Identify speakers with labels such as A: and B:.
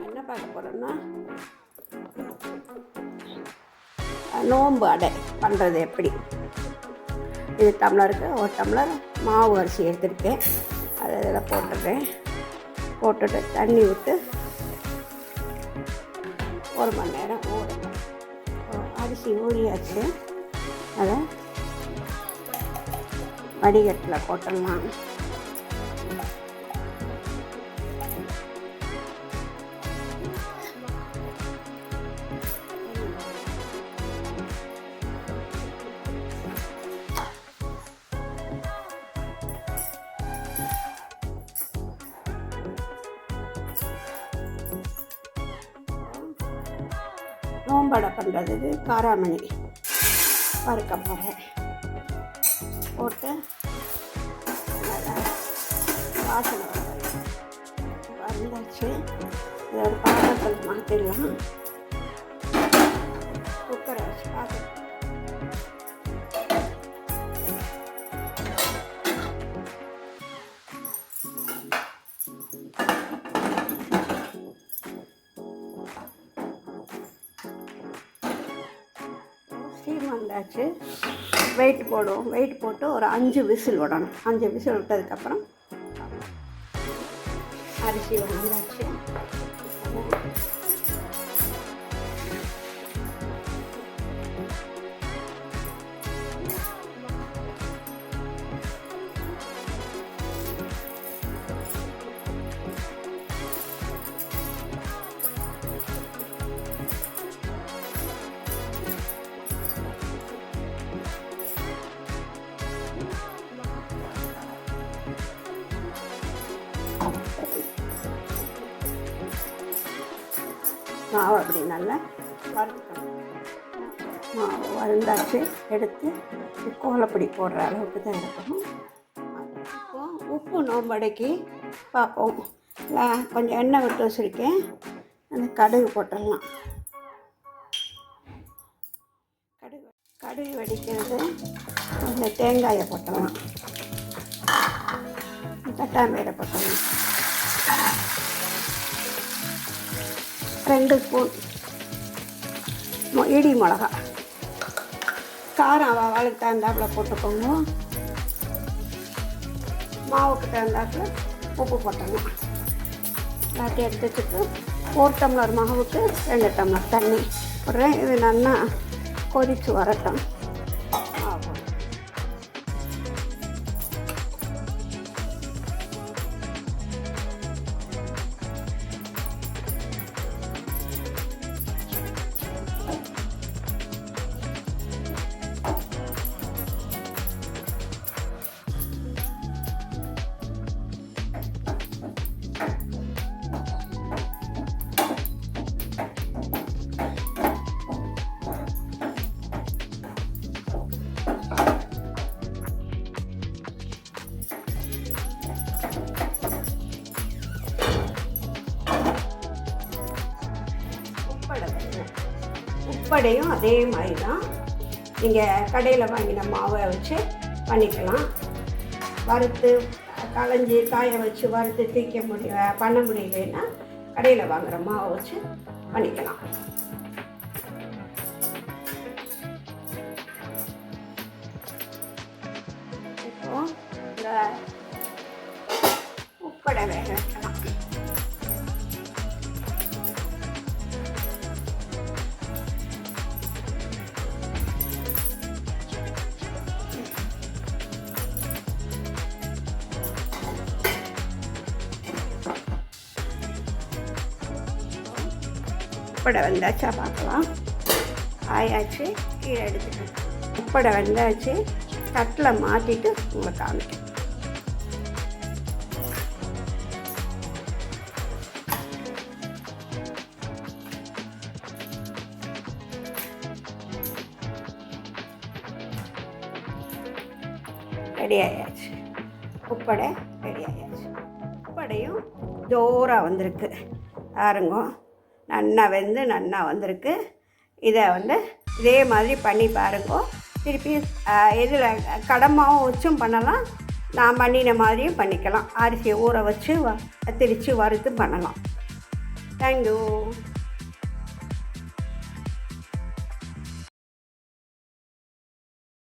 A: என்ன பார்க்க போகிறோம்னா நோம்பு அடை பண்ணுறது எப்படி. இது டம்ளருக்கு ஒரு டம்ளர் மாவு அரிசி எடுத்துருக்கேன். அதை இதில் போட்டுடுறேன். போட்டுட்டு தண்ணி விட்டு 1 மணி நேரம் ஊறணும். அரிசி ஊறியாச்சு. அதை வடிகட்டில் போட்டுடலாம். நோம்படை பண்ணுறதுக்கு காராமணி வறுக்க போகிறேன். போட்டு வாசனை வந்தாச்சு. இதை ஒரு பாத்திரத்தில் மாற்றிடலாம். குக்கரை வச்சு பாத்திரம் ஸ்டீம் வந்தாச்சு. வெயிட் போடுவோம். வெயிட் போட்டு ஒரு 5 விசில் விடணும். 5 விசில் விட்டதுக்கப்புறம் அரிசி வந்தாச்சு. மாவு அப்படி நல்லா வறுக்கணும். மாவு வறுந்தாச்சு. எடுத்து கோலப்பொடி போடுற அளவுக்கு தான் இருக்கணும். இப்போ உப்பு நோம்படைக்கு பார்ப்போம். கொஞ்சம் எண்ணெய் விட்டு வச்சுருக்கேன். அந்த கடுகு போட்டுடலாம். கடுகு வெடிக்கிறது. கொஞ்சம் தேங்காயை போட்டுடலாம். தட்டாம்பயிரை போட்டுடலாம். 2 ஸ்பூன் இடி மிளகா. காரம் அவளுக்கு தகுந்தாப்பில் போட்டுக்கோங்க. மாவுக்கு தகுந்தாப்பில் உப்பு போட்டணும். எல்லாத்தையும் எடுத்து வச்சுட்டு 1 டம்ளர் மாவுக்கு 2 டம்ளர் தண்ணி போடுறேன். இது நல்லா கொதித்து வரட்டும். உப்படையும் அதே மாதிரி தான். நீங்கள் கடையில் வாங்கின மாவை வச்சு பண்ணிக்கலாம். வறுத்து களைஞ்சி காய வச்சு வறுத்து பண்ண முடியலன்னா கடையில் வாங்குகிற மாவை வச்சு பண்ணிக்கலாம். இப்போ இந்த உப்படை வேக வைக்கலாம். உப்படை வந்தாச்சா பார்க்கலாம். ஆயாச்சு. கீழே எடுத்துக்கலாம். உப்படை வந்தாச்சு. தட்டில் மாற்றிட்டு உங்களுக்கு காமிக்கும். ரெடி ஆயாச்சு. உப்படை ரெடி ஆயாச்சு. உப்படையும் ஜோராக வந்திருக்கு. பாருங்க, நல்லா வெந்து நல்லா வந்திருக்கு. இதை இதே மாதிரி பண்ணி பாருங்க. திருப்பி இதில் கடமாவும் வச்சும் பண்ணலாம். நான் பண்ணின மாதிரியும் பண்ணிக்கலாம். அரிசியை ஊற வச்சு திரித்து வறுத்து பண்ணலாம். தேங்க்யூ.